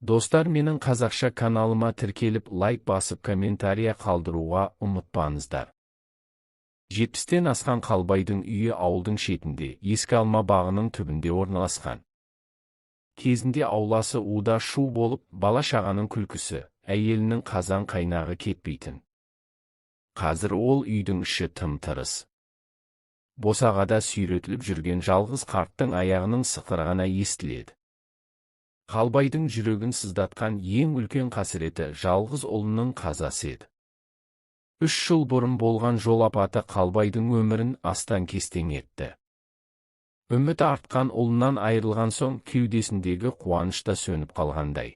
Достар, менің қазақша каналыма тіркеліп, лайк басып, комментария қалдыруға ұмытпаңыздар. 70-тен асқан Қалбайдың үйі ауылдың шетінде, ескі алма бағының түбінде орналасқан. Кезінде ауласы уда шу болып, бала-шағаның күлкісі, әйелінің қазан қайнағы кетпейтін. Қазір ол үйдің іші тым-тырыс. Босағада сүйретіліп жүрген жалғыз қарттың аяғының сықыры ғана естіледі. Қалбайдың жүрегін сыздатқан ең үлкен қасіреті жалғыз ұлының қазасы еді. 3 жыл бұрын болған жол апаты Қалбайдың өмірін астан-кестең етті. Үміті артқан ұлынан айырылған соң кеудесіндегі қуаныш та сөніп қалғандай.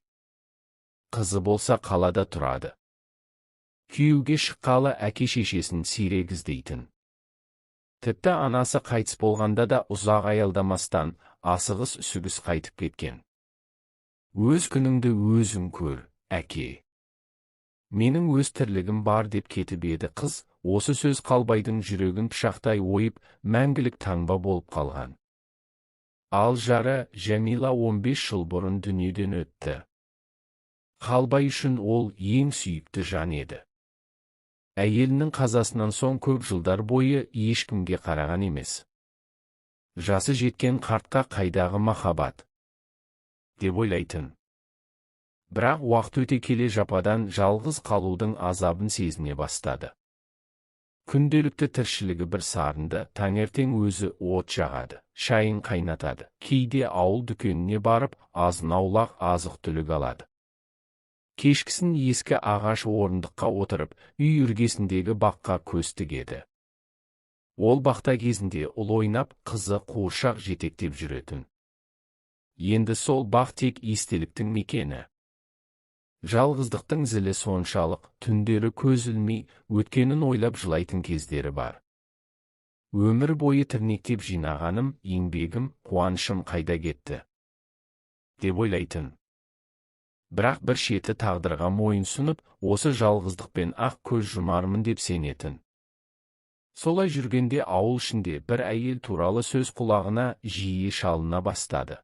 Қызы болса қалада тұрады. Күйеуге шыққалы әке-шешесін сирек іздейтін. Тіпті анасы қайтыс болғанда да ұзақ аялдамастан асығыс-үсігіс қайтып кеткен. Өз күніңді өзің көр, әке. Менің өз тірлігім бар деп кетіп еді қыз. Осы сөз Қалбайдың жүрегін пышақтай ойып, мәңгілік таңба болып қалған. Ал жары Жәмила 15 жыл бұрын дүниеден өтті. Қалбай үшін ол ең сүйікті жан еді. Әйелінің қазасынан соң көп жылдар бойы ешкімге қараған емес. Жасы жеткен қартқа қайдағы махаббат деп ойлайтын. Бірақ уақыт өте келе жападан жалғыз қалудың азабын сезіне бастады. Күнделікті тіршілігі бір сарынды. Таңертең өзі от жағады, шайын қайнатады. Кейде ауыл дүкеніне барып, азын-аулақ азық-түлік алады. Кешкісін ескі ағаш орындыққа отырып, үй іргесіндегі баққа көз тігеді. Ол бақта кезінде ұл ойнап, қызы қуыршақ жетектеп жүретін. Енді сол бақ тек естеліктің мекені. Жалғыздықтың зілі соншалық, түндері көз ілмей, өткенін ойлап жылайтын кездері бар. Өмір бойы тірнектеп жинағаным, еңбегім, қуанышым қайда кетті деп ойлайтын. Бірақ бір шеті тағдырға мойынсұнып, осы жалғыздықпен ақ көз жұмармын деп сенетін. Солай жүргенде ауыл ішінде бір әйел туралы сөз құлағына жиі шалына бастады.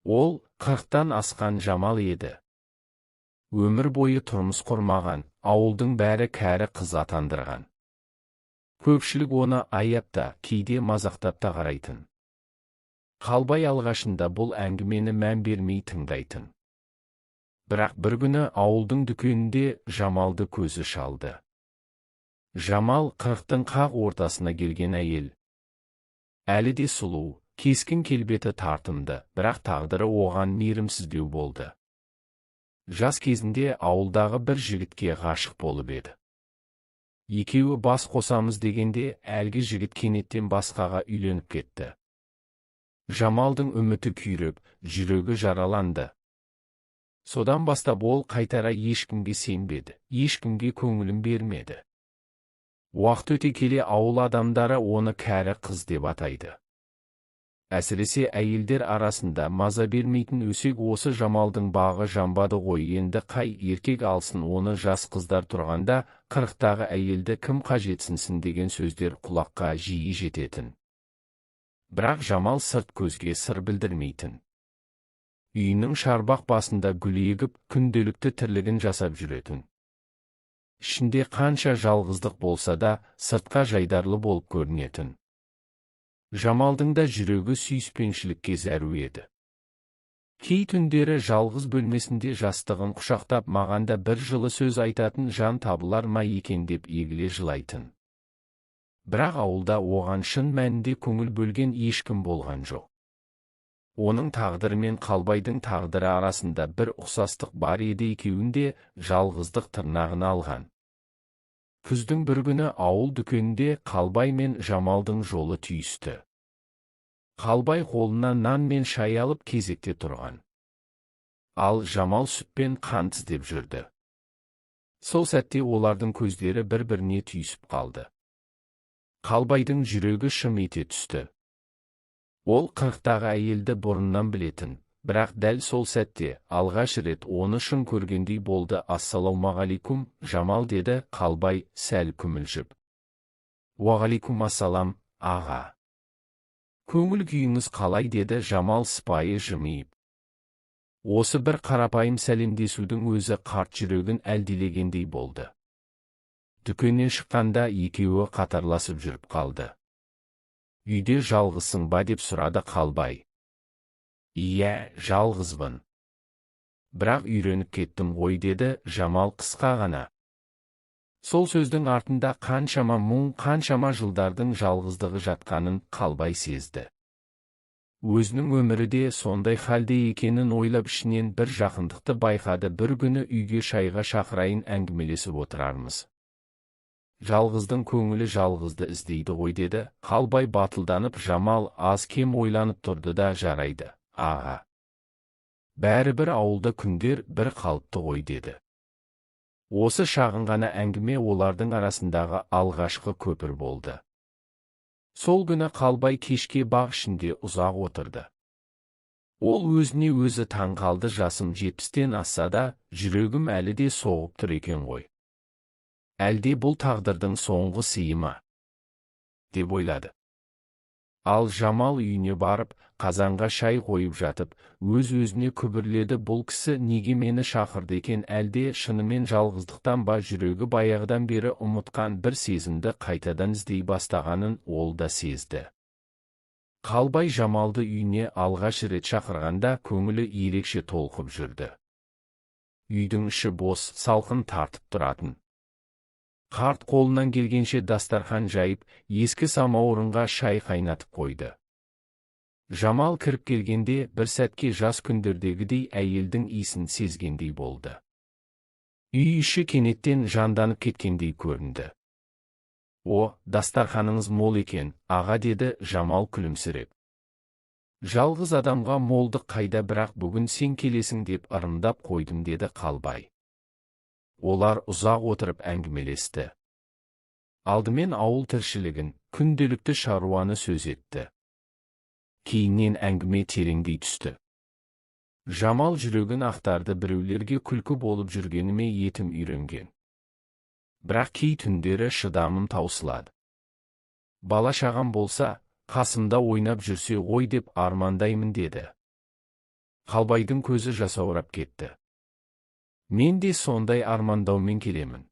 Ол 40-тан асқан Жамал еді. Өмір бойы тұрмыс құрмаған, ауылдың бәрі кәрі қыз атандырған. Көпшілік оны аяп та, кейде мазақтап та қарайтын. Қалбай алғашында бұл әңгімені мән бермей тыңдайтын. Бірақ бір күні ауылдың дүкенінде Жамалды көзі шалды. Жамал 40-тың қақ ортасына келген әйел. Әлі де сұлу, кескін келбеті тартымды, бірақ тағдыры оған мейірімсіздеу болды. Жас кезінде ауылдағы бір жігітке ғашық болып еді. Екеуі бас қосамыз дегенде, әлгі жігіт кенеттен басқаға үйленіп кетті. Жамалдың үміті күйреп, жүрегі жараланды. Содан бастап ол қайтара ешкімге сенбеді, ешкімге көңілін бермеді. Уақыт өте келе ауыл адамдары оны кәрі қыз деп атайды. Әсіресе әйелдер арасында маза бермейтін өсек осы Жамалдың бағы жанбады ғой, енді қай еркек алсын оны. Жас қыздар тұрғанда 40-тағы әйелді кім қажетсінсін деген сөздер құлаққа жиі жететін. Бірақ Жамал сырт көзге сыр білдірмейтін. Үйінің шарбақ басында гүл егіп, күнделікті тірлігін жасап жүретін. Ішінде қанша жалғыздық болса да, сыртқа жайдарлы болып көрінетін. Жамалдың да жүрегі сүйіспеншілікке зәру еді. Кей түндері жалғыз бөлмесінде жастығын құшақтап, маған да бір жылы сөз айтатын жан табылар ма екен деп егіле жылайтын. Бірақ ауылда оған шын мәнінде көңіл бөлген ешкім болған жоқ. Оның тағдыры мен Қалбайдың тағдыры арасында бір ұқсастық бар еді, екеуінде жалғыздық тырнағын алған. Күздің бір күні ауыл дүкенінде Қалбай мен Жамалдың жолы түйісті. Қалбай қолына нан мен шай алып кезекте тұрған. Ал Жамал сүт пен қант іздеп жүрді. Сол сәтте олардың көздері бір-біріне түйісіп қалды. Қалбайдың жүрегі шым ете түсті. Ол 40-тағы әйелді бұрыннан білетін, бірақ дәл сол сәтте алғаш рет оны шын көргендей болды. Ассалаумағалейкум, Жамал, деді Қалбай сәл күмілжіп. Уағалейкум ассалам, аға. Көңіл күйіңіз қалай, деді Жамал сыпайы жымиып. Осы бір қарапайым сәлемдесудің өзі қарт жүрегін әлдилегендей болды. Дүкеннен шыққанда екеуі қатарласып жүріп қалды. Үйде жалғызсың ба деп сұрады Қалбай. Иә, жалғызбын. Бірақ үйреніп кеттім ғой деді Жамал қысқа ғана. Сол сөздің артында қаншама мұң, қаншама жылдардың жалғыздығы жатқанын Қалбай сезді. Өзінің өмірі де сондай халде екенін ойлап ішінен бір жақындықты байқады. Бір күні үйге шайға шақырайын, әңгімелесіп отырармыз. Жалғыздың көңілі жалғызды іздейді ғой деді. Қалбай батылданып. Жамал аз кем ойланып тұрды да, жарайды, аға. Бәрібір ауылда күндер бір қалыпты ғой деді. Осы шағын ғана әңгіме олардың арасындағы алғашқы көпір болды. Сол күні Қалбай кешке бақ ішінде ұзақ отырды. Ол өзіне өзі таң қалды. Жасым 70-тен асса да, жүрегім әлі де соғып тұр екен ғой. Әлде бұл тағдырдың соңғы сыйы ма? деп ойлады. Ал Жамал үйіне барып, қазанға шай қойып жатып, өз-өзіне күбірледі. Бұл кісі неге мені шақырды екен? Әлде шынымен жалғыздықтан ба? Жүрегі баяғыдан бері ұмытқан бір сезімді қайтадан іздей бастағанын ол да сезді. Қалбай Жамалды үйіне алғаш рет шақырғанда көңілі ерекше толқып жүрді. Үйдің іші бос, салқын тартып тұратын. Қарт қолынан келгенше дастархан жайып, ескі самауырынға шай қайнатып қойды. Жамал кіріп келгенде бір сәтке жас күндердегідей әйелдің иісін сезгендей болды. Үй іші кенеттен жанданып кеткендей көрінді. О, дастарханыңыз мол екен, аға, деді Жамал күлімсіреп. Жалғыз адамға молдық қайда, бірақ бүгін сен келесің деп ырымдап қойдым, деді Қалбай. Олар ұзақ отырып әңгімелесті. Алдымен ауыл тіршілігін, күнделікті шаруаны сөз етті. Кейіннен әңгіме тереңдей түсті. Жамал жүрегін ақтарды. Біреулерге күлкі болып жүргеніме етім үйренген. Бірақ кей түндері шыдамым таусылады. Бала шағам болса, қасымда ойнап жүрсе ғой деп армандаймын, деді. Қалбайдың көзі жасаурап кетті. Мен де сондай армандаумен келемін.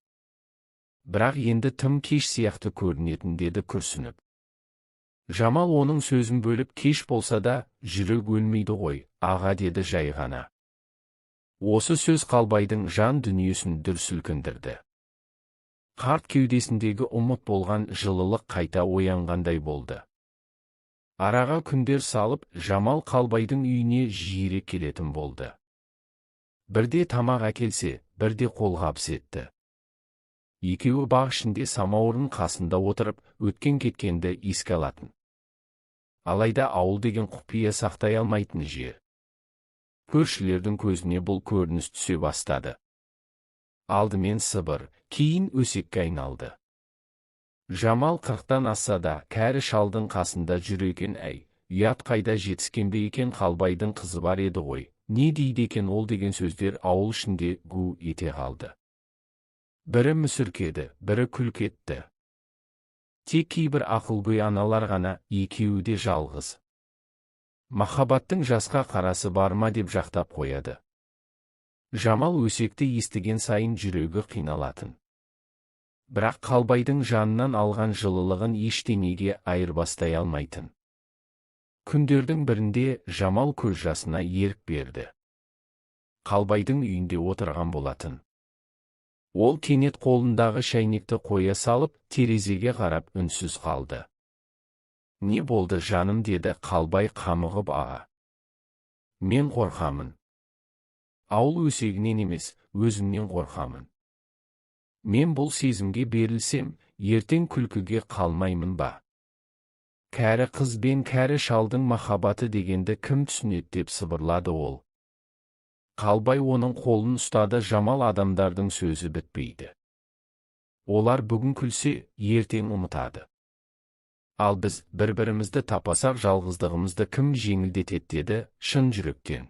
Бірақ енді тым кеш сияқты көрінетін, деді күрсініп. Жамал оның сөзін бөліп, кеш болса да, жүрек өлмейді ғой, аға, деді жай ғана. Осы сөз Қалбайдың жан дүниесін дүр сілкіндірді. Қарт кеудесіндегі ұмыт болған жылылық қайта оянғандай болды. Араға күндер салып, Жамал Қалбайдың үйіне жиірек келетін болды. Бірде тамақ әкелсе, бірде қолғабыс етті. Екеуі бақ ішінде самауырын қасында отырып, өткен кеткенді еске алатын. Алайда ауыл деген құпия сақтай алмайтын жер. Көршілердің көзіне бұл көрініс түсе бастады. Алдымен сыбыр, кейін өсекке айналды. Жамал 40-тан асса да, кәрі шалдың қасында жүр екен. Әй, ұят, қайда жетіскен бе екен? Қалбайдың қызы бар еді ғой. Не дейді екен ол? деген сөздер ауыл ішінде гу ете қалды. Бірі мүсіркеді, бірі күлк етті. Тек кейбір ақылгөй аналар ғана, екеуі де жалғыз. Махаббаттың жасқа қарасы бар ма деп жақтап қояды. Жамал өсекті естіген сайын жүрегі қиналатын. Бірақ Қалбайдың жанынан алған жылылығын ештеңеге айырбастай алмайтын. Күндердің бірінде Жамал көз жасына ерік берді. Қалбайдың үйінде отырған болатын. Ол кенет қолындағы шәйнекті қоя салып, терезеге қарап үнсіз қалды. Не болды жаным, деді Қалбай қамығып. Аға, мен қорқамын. Ауыл өсегінен емес, өзімнен қорқамын. Мен бұл сезімге берілсем, ертең күлкіге қалмаймын ба? Кәрі қыз бен кәрі шалдың махаббаты дегенді кім түсінеді, деп сыбырлады ол. Қалбай оның қолын ұстады. Жамал, адамдардың сөзі бітпейді. Олар бүгін күлсе, ертең ұмытады. Ал біз бір-бірімізді тапасақ, жалғыздығымызды кім жеңілдетеді, деді шын жүректен.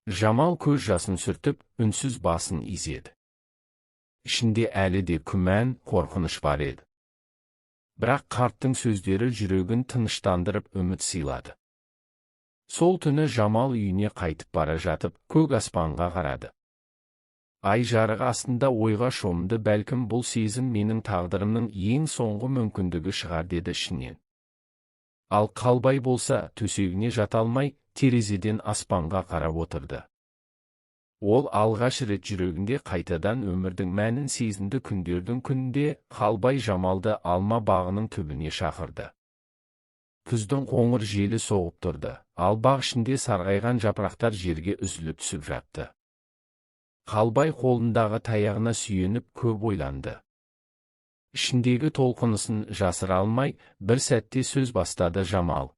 Жамал көз жасын сүртіп, үнсіз басын изеді. Ішінде әлі де күмән, қорқыныш бар еді. Бірақ қарттың сөздері жүрегін тыныштандырып, үміт сыйлады. Сол түні Жамал үйіне қайтып бара жатып, көк аспанға қарады. Ай жарығы астында ойға шомды, бәлкім бұл сезім менің тағдырымның ең соңғы мүмкіндігі шығар деді ішінен. Ал Қалбай болса, төсегіне жата алмай, терезеден аспанға қарап отырды. Ол алғаш рет жүрегінде қайтадан өмірдің мәнін сезінді. Күндердің күнінде Қалбай Жамалды алма бағының түбіне шақырды. Күздің қоңыр желі соғып тұрды, ал бақ ішінде сарғайған жапырақтар жерге үзіліп түсіп жатты. Қалбай қолындағы таяғына сүйеніп көп ойланды. Ішіндегі толқынысын жасыра алмай, бір сәтте сөз бастады. Жамал,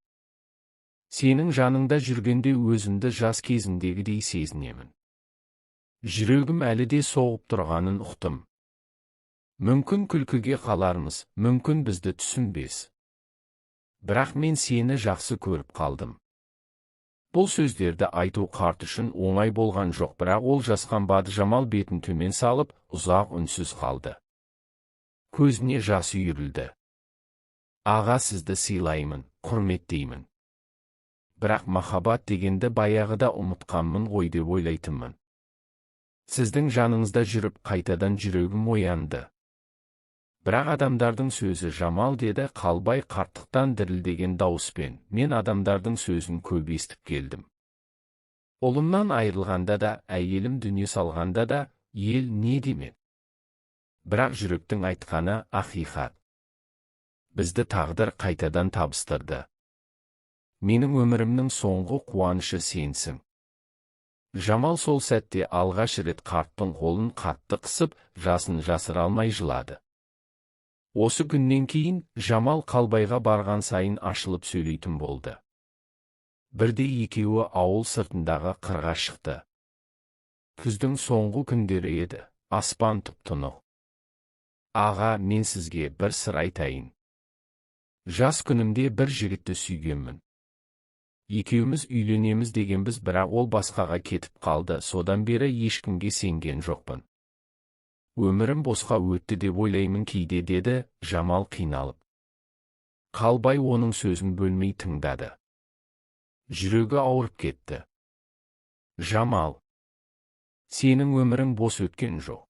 сенің жаныңда жүргенде өзімді жас кезімдегідей сезінемін. Жүрегім әлі де соғып тұрғанын ұқтым. Мүмкін күлкіге қалармыз, мүмкін бізді түсінбес. Бірақ мен сені жақсы көріп қалдым. Бұл сөздерді айту қарт үшін оңай болған жоқ, бірақ ол жасқанбады. Жамал бетін төмен салып, ұзақ үнсіз қалды. Көзіне жас үйірілді. Аға, сізді сыйлаймын, құрметтеймін. Бірақ махаббат дегенді баяғыда ұмытқанмын ғой деп ойлайтынмын. Сіздің жаныңызда жүріп қайтадан жүрегім оянды. Бірақ адамдардың сөзі, Жамал, деді Қалбай қарттықтан дірілдеген дауыспен. Мен адамдардың сөзін көп естіп келдім. Ұлымнан айырылғанда да, әйелім дүние салғанда да, ел не демек? Бірақ жүректің айтқаны ақиқат. Бізді тағдыр қайтадан табыстырды. Менің өмірімнің соңғы қуанышы сенсің. Жамал сол сәтте алғаш рет қарттың қолын қатты қысып, жасын жасыра алмай жылады. Осы күннен кейін Жамал Қалбайға барған сайын ашылып сөйлейтін болды. Бірде екеуі ауыл сыртындағы қырға шықты. Күздің соңғы күндері еді, аспан тұп-тұнық. Аға, мен сізге бір сыр айтайын. Жас күнімде бір жігітті сүйгенмін. Екеуміз үйленеміз дегенбіз, бірақ ол басқаға кетіп қалды. Содан бері ешкімге сенген жоқпын. Өмірім босқа өтті деп ойлаймын кейде, деді Жамал қиналып. Қалбай оның сөзін бөлмей тыңдады. Жүрегі ауырып кетті. Жамал, сенің өмірің бос өткен жоқ.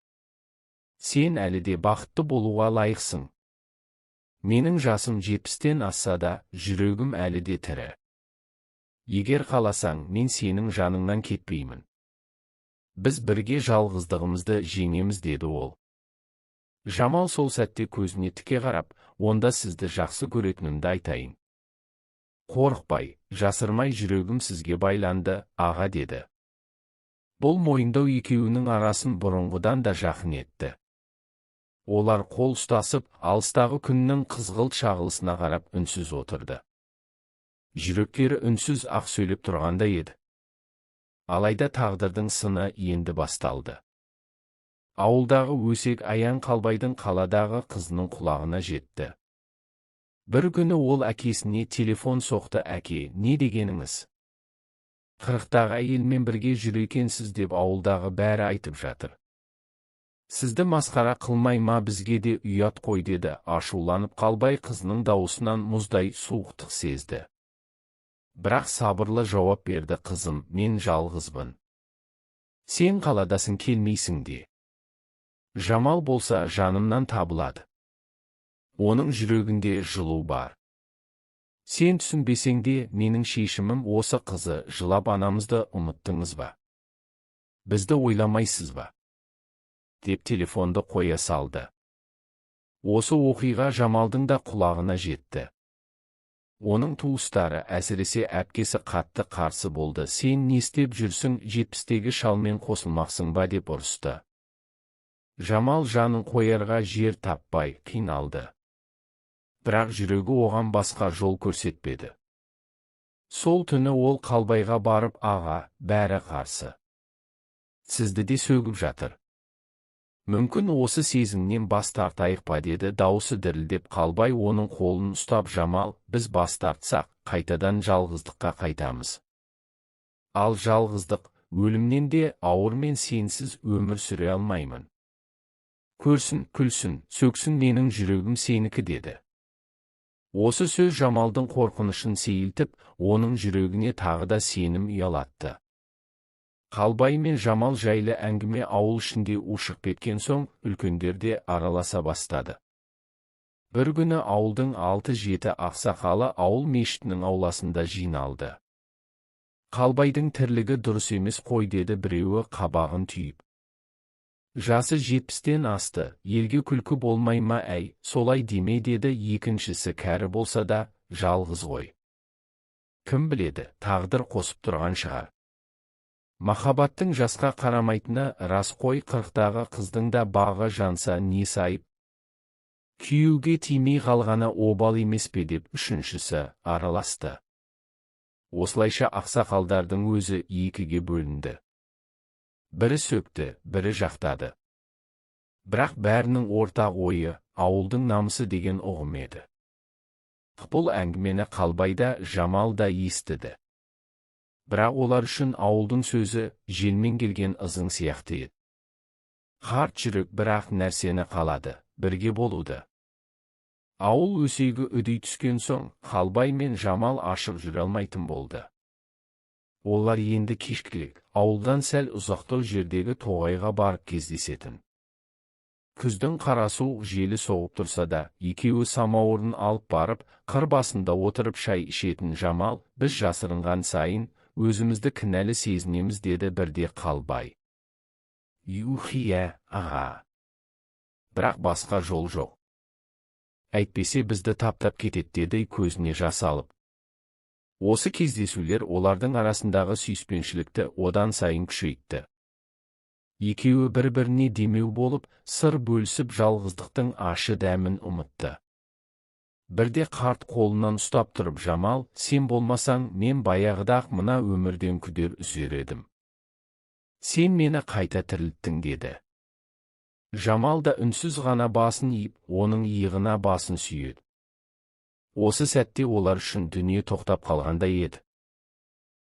Сен әлі де бақытты болуға лайықсың. Менің жасым 70-тен асса да, жүрегім әлі де тірі. Егер қаласаң, мен сенің жаныңнан кетпеймін. Біз бірге жалғыздығымызды жеңеміз, деді ол. Жамал сол сәтте көзіне тіке қарап, онда сізді жақсы көретінімді айтайын. Қорықпай, жасырмай, жүрегім сізге байланды, аға, деді. Бұл мойындау екеуінің арасын бұрынғыдан да жақын етті. Олар қол ұстасып, алыстағы күннің қызғылт шағылысына қарап үнсіз отырды. Жүректері үнсіз ақ сөйлеп тұрғанда еді. Алайда тағдырдың сыны енді басталды. Ауылдағы өсек аян Қалбайдың қаладағы қызының құлағына жетті. Бір күні ол әкесіне телефон соқты. Әке, не дегеніңіз? 40-тағы әйелмен бірге жүр екенсіз деп ауылдағы бәрі айтып жатыр. Сізді масқара қылмай ма, бізге де ұят қой, деді ашуланып. Қалбай қызының дауысынан мұздай суықтық сезді. Бірақ сабырлы жауап берді. Қызым, мен жалғызбын. Сен қаладасың, келмейсің де. Жамал болса жанымнан табылады. Оның жүрегінде жылу бар. Сен түсінбесең де, менің шешімім осы. Қызы жылап, анамызды ұмыттыңыз ба? Бізді ойламайсыз ба? Деп телефонды қоя салды. Осы оқиға Жамалдың да құлағына жетті. Оның туыстары, әсіресе әпкесі қатты қарсы болды. Сен не істеп жүрсің, 70-тегі шалмен қосылмақсың ба, деп ұрысты. Жамал жанын қоярға жер таппай қиналды. Бірақ жүрегі оған басқа жол көрсетпеді. Сол түні ол Қалбайға барып, аға, бәрі қарсы. Сізді де сөгіп жатыр. Мүмкін осы сезімнен бас тартайық па, деді даусы дірілдеп. Қалбай оның қолын ұстап, Жамал, біз бас тартсақ, қайтадан жалғыздыққа қайтамыз. Ал жалғыздық, өлімнен де ауыр, мен сенсіз өмір сүре алмаймын. Көрсін, күлсін, сөксін, менің жүрегім сенікі, деді. Осы сөз Жамалдың қорқынышын сейілтіп, оның жүрегіне тағы да сенім ұялатты. Қалбай мен Жамал жайлы әңгіме ауыл ішінде ушығып кеткен соң, үлкендер де араласа бастады. Бір күні ауылдың 6-7 ақсақалы ауыл мешітінің ауласында жиналды. Қалбайдың тірлігі дұрыс емес қой, деді біреуі қабағын түйіп. Жасы 70-тен асты, елге күлкі болмай ма әй, солай деме, деді екіншісі, кәрі болса да, жалғыз ғой. Кім біледі, тағдыр қосып тұрған шығар. Махаббаттың жасқа қарамайтыны рас қой, 40-тағы қыздың да бағы жанса несі айып. Күйеуге тимей қалғаны обал емес пе, деп үшіншісі араласты. Осылайша ақсақалдардың өзі екіге бөлінді. Бірі сөкті, бірі жақтады. Бірақ бәрінің ортақ ойы ауылдың намысы деген ұғым еді. Бұл әңгімені Қалбай да Жамал да естіді. Бірақ олар үшін ауылдың сөзі желмен келген ызың сияқты еді. Қарт жүрек бір-ақ нәрсені қалады, бірге болуды. Ауыл өсегі үдей түскен соң, Қалбай мен Жамал ашық жүре алмайтын болды. Олар енді кешкілік ауылдан сәл ұзақтау жердегі тоғайға барып кездесетін. Күздің қара суық желі соғып тұрса да, екеуі самауырын алып барып, қыр басында отырып шай ішетін. Жамал, біз жасырынған сайын өзімізді кінәлі сезінеміз, деді бірде Қалбай. Юхия, аға. Бірақ басқа жол жоқ. Әйтпесе бізді таптап кетет, деді көзіне жас алып. Осы кездесулер олардың арасындағы сүйіспеншілікті одан сайын күшейтті. Екеуі бір-біріне демеу болып, сыр бөлісіп жалғыздықтың ашы дәмін ұмытты. Бірде қарт қолынан ұстап тұрып, Жамал, сен болмасаң, мен баяғыда-ақ мына өмірден күдер үзер едім. Сен мені қайта тірілттің, деді. Жамал да үнсіз ғана басын иіп, оның иығына басын сүйеді. Осы сәтте олар үшін дүние тоқтап қалғандай еді.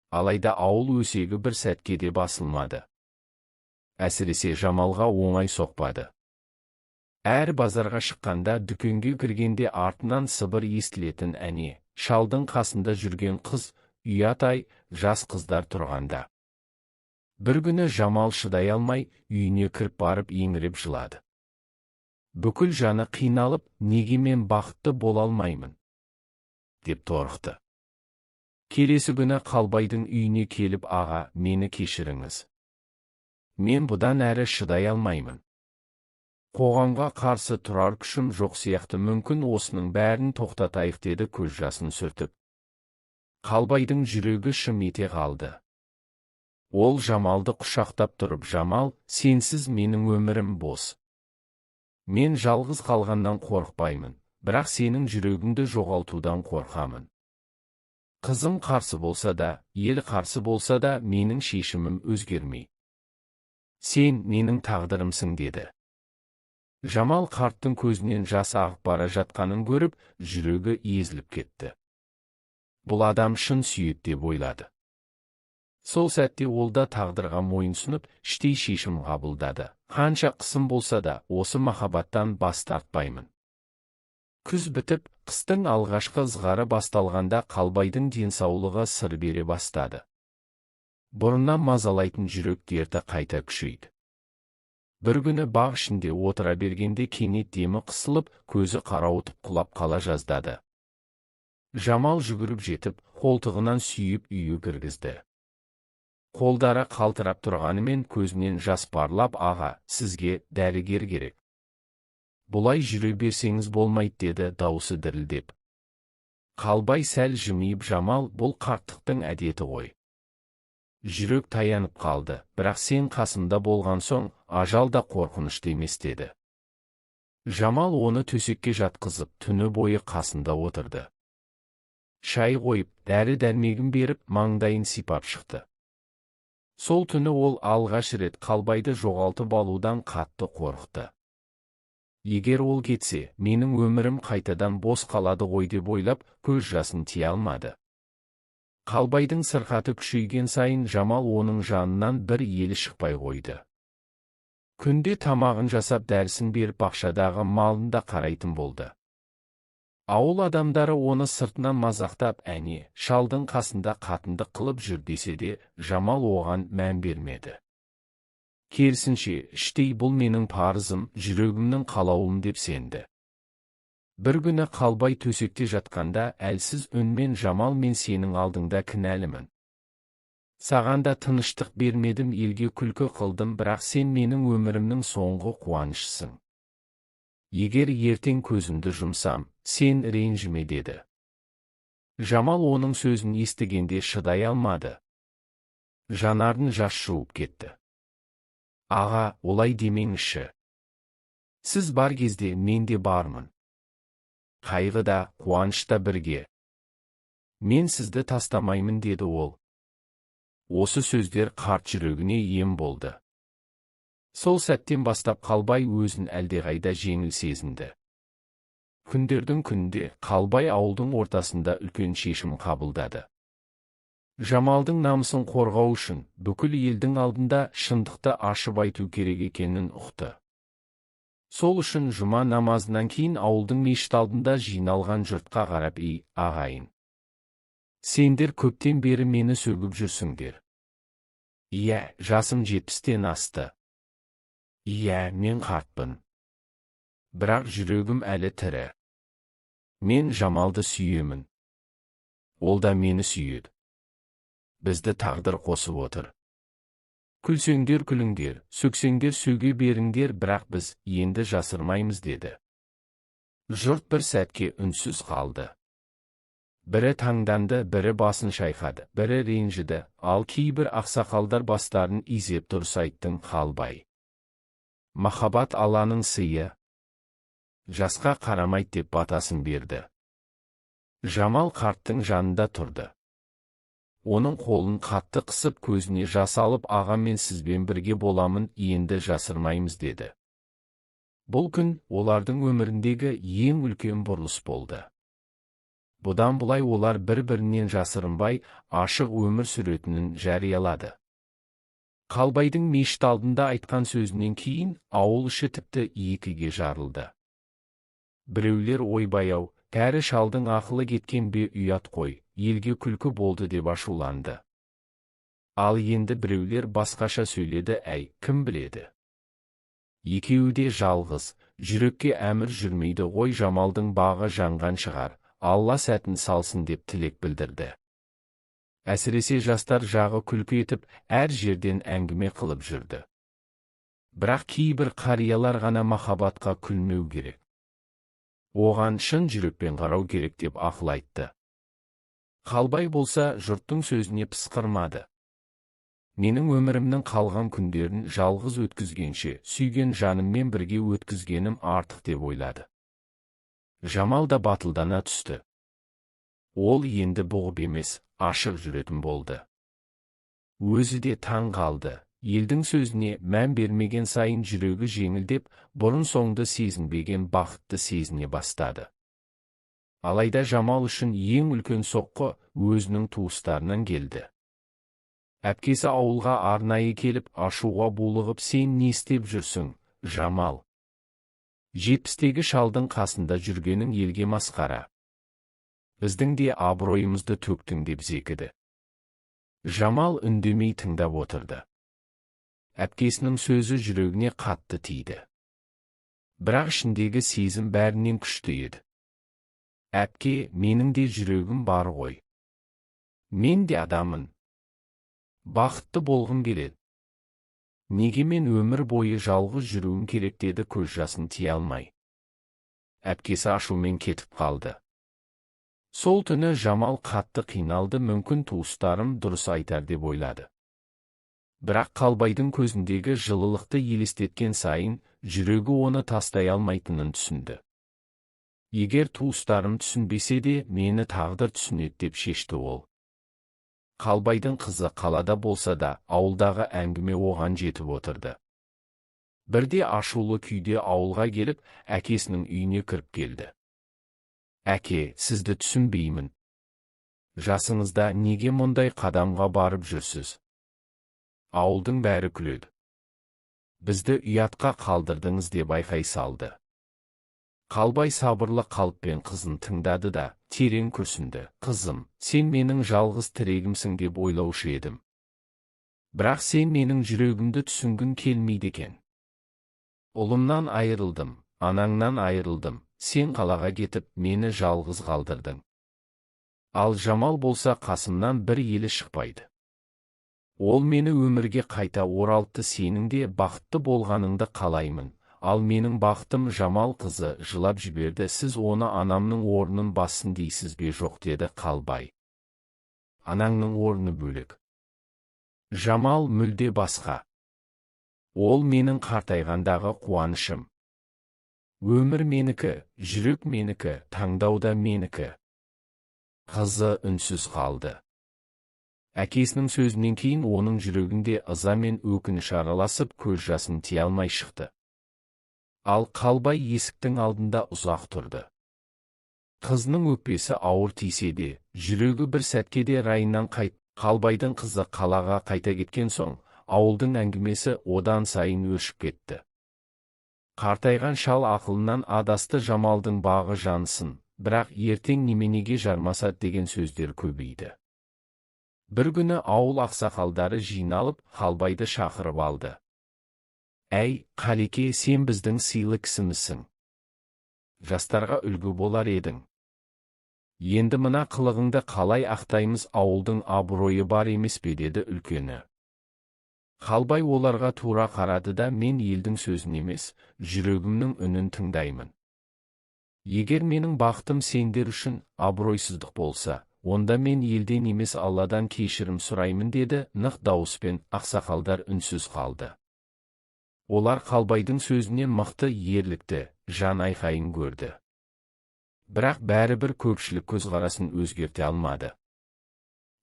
Алайда ауыл өсегі бір сәтке де басылмады. Әсіресе Жамалға оңай соқпады. Әр базарға шыққанда, дүкенге кіргенде артынан сыбыр естілетін әне, шалдың қасында жүрген қыз, ұят-ай, жас қыздар тұрғанда. Бір күні Жамал шыдай алмай, үйіне кіріп барып еңіреп жылады. Бүкіл жаны қиналып, неге мен бақытты бола алмаймын, деп торықты. Келесі күні Қалбайдың үйіне келіп, аға, мені кешіріңіз. Мен бұдан әрі шыдай алмаймын. Қоғамға қарсы тұрар күшім жоқ сияқты, мүмкін осының бәрін тоқтатайық, деді көз жасын сүртіп. Қалбайдың жүрегі шым ете қалды. Ол Жамалды құшақтап тұрып, Жамал, сенсіз менің өмірім бос. Мен жалғыз қалғаннан қорықпаймын, бірақ сенің жүрегіңді жоғалтудан қорқамын. Қызым қарсы болса да, ел қарсы болса да, менің шешімім өзгермей. Сен менің тағдырымсың, деді. Жамал қарттың көзінен жас ағып бара жатқанын көріп, жүрегі езіліп кетті. Бұл адам шын сүйеді, деп ойлады. Сол сәтте ол да тағдырға мойынсұнып, іштей шешім қабылдады. Қанша қысым болса да, осы махаббаттан бас тартпаймын. Күз бітіп, қыстың алғашқы ызғары басталғанда Қалбайдың денсаулығы сыр бере бастады. Бұрыннан мазалайтын жүрек дерті қайта күшейді. Бір күні бақ ішінде отыра бергенде кенет демі қысылып, көзі қарауытып құлап қала жаздады. Жамал жүгіріп жетіп, қолтығынан сүйіп үйге кіргізді. Қолдары қалтырап тұрғанымен көзінен жас парлап, аға, сізге дәрігер керек. Бұлай жүре берсеңіз болмайды, деді даусы дірілдеп. Қалбай сәл жымиып, Жамал, бұл қарттықтың әдеті ғой. Жүрек таянып қалды, бірақ сен қасымда болған соң, ажал да қорқынышты емес, деді. Жамал оны төсекке жатқызып, түні бойы қасында отырды. Шай қойып, дәрі-дәрмегін беріп, маңдайын сипап шықты. Сол түні ол алғаш рет Қалбайды жоғалтып алудан қатты қорықты. Егер ол кетсе, менің өмірім қайтадан бос қалады ғой, деп ойлап, көз жасын тия алмады. Қалбайдың сырқаты күшейген сайын Жамал оның жанынан бір елі шықпай қойды. Күнде тамағын жасап, дәрісін беріп, бақшадағы малын да қарайтын болды. Ауыл адамдары оны сыртынан мазақтап, әне, шалдың қасында қатындық қылып жүр десе де, Жамал оған мән бермеді. Керісінше, іштей бұл менің парызым, жүрегімнің қалауым деп сенді. Бір күні Қалбай төсекте жатқанда, әлсіз үнмен Жамал, мен сенің алдыңда кінәлімін. Саған да тыныштық бермедім, елге күлкі қылдым, бірақ сен менің өмірімнің соңғы қуанышысың. Егер ертең көзімді жұмсам, сен ренжіме деді. Жамал оның сөзін естігенде шыдай алмады. Жанарын жас жуып кетті. Аға, олай демеңізші. Сіз бар кезде мен де бармын. Қайғыда, қуанышта бірге. Мен сізді тастамаймын деді ол. Осы сөздер қарт жүрегіне ем болды. Сол сәттен бастап Қалбай өзін әлдеқайда жеңіл сезінді. Күндердің күнінде Қалбай ауылдың ортасында үлкен шешім қабылдады. Жамалдың намысын қорғау үшін бүкіл елдің алдында шындықты ашып айту керек екенін ұқты. Сол үшін жұма намазынан кейін ауылдың мешіт алдында жиналған жұртқа қарап, ағайын, сендер көптен бері мені сөгіп жүрсіңдер. Иә, жасым 70-тен асты. Иә, мен қартпын. Бірақ жүрегім әлі тірі. Мен Жамалды сүйемін. Ол да мені сүйеді. Бізді тағдыр қосып отыр. Күлсеңдер күліңдер, сөксеңдер сөге беріңдер, бірақ біз енді жасырмаймыз деді. Жұрт бір сәтке үнсіз қалды. Бірі таңданды, бірі басын шайқады, бірі ренжіді, ал кейбір ақсақалдар бастарын изеп дұрыс айттың Қалбай. Махаббат Алланың сыйы. Жасқа қарамайды деп батасын берді. Жамал қарттың жанында тұрды. Оның қолын қатты қысып көзіне жас алып, аға, мен сізбен бірге боламын, енді жасырмаймыз деді. Бұл күн олардың өміріндегі ең үлкен бұрылыс болды. Бұдан бұлай олар бір-бірінен жасырынбай, ашық өмір сүретінін жариялады. Қалбайдың мешіт алдында айтқан сөзінен кейін ауыл іші тіпті екіге жарылды. Біреулер, ойбай-ау, кәрі шалдың ақылы кеткен бе, ұят қой, елге күлкі болды деп ашуланды. Ал енді біреулер басқаша сөйледі, әй, кім біледі. Екеуі де жалғыз, жүрекке әмір жүрмейді ғой, Жамалдың бағы жанған шығар, Алла сәтін салсын деп тілек білдірді. Әсіресе жастар жағы күлкі етіп, әр жерден әңгіме қылып жүрді. Бірақ кейбір қариялар ғана махаббатқа күлмеу керек. Оған шын жүрекпен қарау керек деп ақыл айтты. Қалбай болса жұрттың сөзіне пысқырмады. Менің өмірімнің қалған күндерін жалғыз өткізгенше, сүйген жаныммен бірге өткізгенім артық деп ойлады. Жамал да батылдана түсті. Ол енді бұғып емес, ашық жүретін болды. Өзі де таң қалды. Елдің сөзіне мән бермеген сайын жүрегі жеңілдеп, бұрын соңды сезінбеген бақытты сезіне бастады. Алайда Жамал үшін ең үлкен соққы өзінің туыстарынан келді. Әпкесі ауылға арнайы келіп, ашуға булығып, сен не істеп жүрсің, Жамал? 70-тегі шалдың қасында жүргенің елге масқара. Біздің де абыройымызды төктің деп зекіді. Жамал үндемей тыңдап отырды. Әпкесінің сөзі жүрегіне қатты тиді. Бірақ ішіндегі сезім бәрінен күшті еді. Әпке, менің де жүрегім бар ғой. Мен де адамын. Бақытты болғым келеді. Неге мен өмір бойы жалғыз жүруім керек деді көз жасын тия алмай. Әпкесі ашумен кетіп қалды. Сол түні Жамал қатты қиналды, мүмкін туыстарым дұрыс айтар деп ойлады. Бірақ Қалбайдың көзіндегі жылылықты елестеткен сайын, жүрегі оны тастай алмайтынын түсінді. Егер туыстарым түсінбесе де, мені тағдыр түсінеді деп шешті ол. Қалбайдың қызы қалада болса да, ауылдағы әңгіме оған жетіп отырды. Бірде ашулы күйде ауылға келіп, әкесінің үйіне кіріп келді. Әке, сізді түсінбеймін. Жасыңызда неге мұндай қадамға барып жүрсіз? Ауылдың бәрі күледі. Бізді ұятқа қалдырдыңыз деп айқай салды. Қалбай сабырлы қалыппен қызын тыңдады да, терең күрсінді. Қызым, сен менің жалғыз тірегімсің деп ойлаушы едім. Бірақ сен менің жүрегімді түсінгің келмейді екен. Ұлымнан айырылдым, анаңнан айырылдым, сен қалаға кетіп, мені жалғыз қалдырдың. Ал Жамал болса қасымнан бір елі шықпайды. Ол мені өмірге қайта оралтты, сенің де бақытты болғаныңды қалаймын. Ал менің бақытым Жамал қызы жылап жіберді. Сіз оны анамның орнын бассын дейсіз бе? Жоқ, деді Қалбай. Анаңның орны бөлек. Жамал мүлде басқа. Ол менің қартайғандағы қуанышым. Өмір менікі, жүрек менікі, таңдауда менікі. Қызы үнсіз қалды. Әкесінің сөзінен кейін оның жүрегінде ыза мен өкініш араласып, көз жасын тия алмай шықты. Ал Қалбай есіктің алдында ұзақ тұрды. Қызының өкпесі ауыр тисе де, жүрегі бір сәтке де райынан қайтып, Қалбайдың қызы қалаға қайта кеткен соң, ауылдың әңгімесі одан сайын өршіп кетті. Қартайған шал ақылынан адасты, Жамалдың бағы жансын, бірақ ертең неменеге жармасады деген сөздер көбейді. Бір күні ауыл ақсақалдары жиналып, Қалбайды шақырып алды. Әй, Қалеке, сен біздің сыйлы кісімізсің. Жастарға үлгі болар едің. Енді мына қылығыңды қалай ақтаймыз, ауылдың абыройы бар емес пе? Деді үлкені. Қалбай оларға тура қарады да, мен елдің сөзін емес, жүрегімнің үнін тыңдаймын. Егер менің бақытым сендер үшін абыройсыздық болса, онда мен елден емес Алладан кешірім сұраймын, деді нық дауыспен. Ақсақалдар үнсіз қалды. Олар Қалбайдың сөзінен мықты ерлікті, жан айқайын көрді. Бірақ бәрібір көпшілік көзқарасын өзгерте алмады.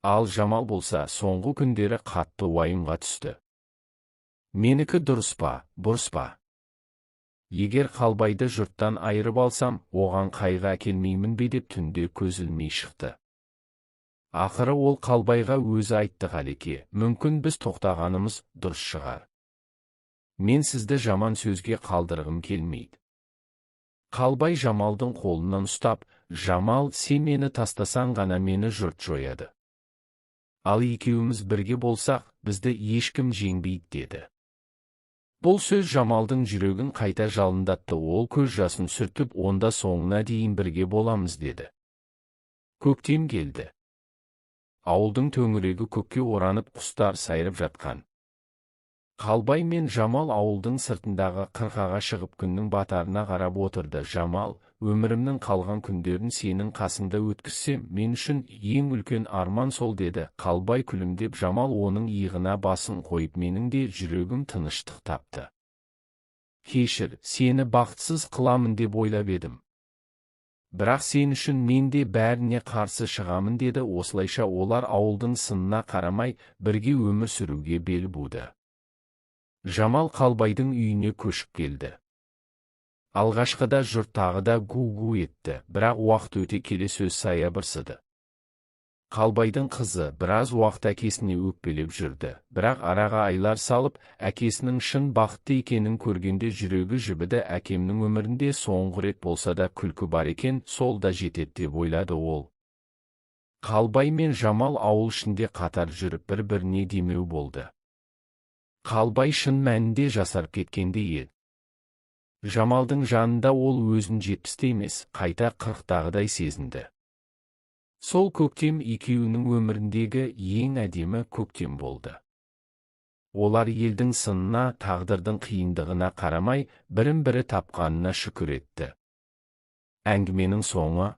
Ал Жамал болса, соңғы күндері қатты уайымға түсті. Менікі дұрыс па, бұрыс па? Егер Қалбайды жұрттан айырып алсам, оған қайғы әкелмеймін бе деп түнде көз ілмей шықты. Ақыры ол Қалбайға өзі айтты. Қалеке, мүмкін біз тоқтағанымыз дұрыс шығар. Мен сізді жаман сөзге қалдырғым келмейді. Қалбай Жамалдың қолынан ұстап, Жамал, сен мені тастасаң ғана мені жұрт жояды. Ал екеуміз бірге болсақ, бізді ешкім жеңбейді, деді. Бұл сөз Жамалдың жүрегін қайта жалындатты. Ол көз жасын сүртіп, онда соңына дейін бірге боламыз, деді. Көктем келді. Ауылдың төңірегі көкке оранып, құстар сайрып жатқан. Қалбай мен Жамал ауылдың сыртындағы қырқаға шығып күннің батарына қарап отырды. Жамал, өмірімнің қалған күндерін сенің қасыңда өткізсем, мен үшін ең үлкен арман сол, деді. Қалбай күлімдеп. Жамал оның иығына басын қойып, менің де жүрегім тыныштық тапты. Кешір, сені бақытсыз қыламын деп ойлап едім. Бірақ сен үшін мен де бәріне қарсы шығамын, деді. Осылайша олар ауылдың сынына қарамай бірге өмір сүруге бел буды. Жамал Қалбайдың үйіне көшіп келді. Алғашқыда жұрт тағы да гу-гу етті, бірақ уақыт өте келе сөз саябырсыды. Қалбайдың қызы біраз уақыт әкесіне өкпелеп жүрді, бірақ араға айлар салып, әкесінің шын бақытты екенін көргенде жүрегі жібіді. Әкемнің өмірінде соңғы рет болса да күлкі бар екен, сол да жетеді деп ойлады ол. Қалбай мен Жамал ауыл ішінде қатар жүріп бір-біріне демеу болды. Қалбай шын мәнінде жасарып кеткендей еді. Жамалдың жанында ол өзін 70-те емес, қайта 40-тағыдай сезінді. Сол көктем екеуінің өміріндегі ең әдемі көктем болды. Олар елдің сынына, тағдырдың қиындығына қарамай, бірін-бірі тапқанына шүкір етті. Әңгіменің соңы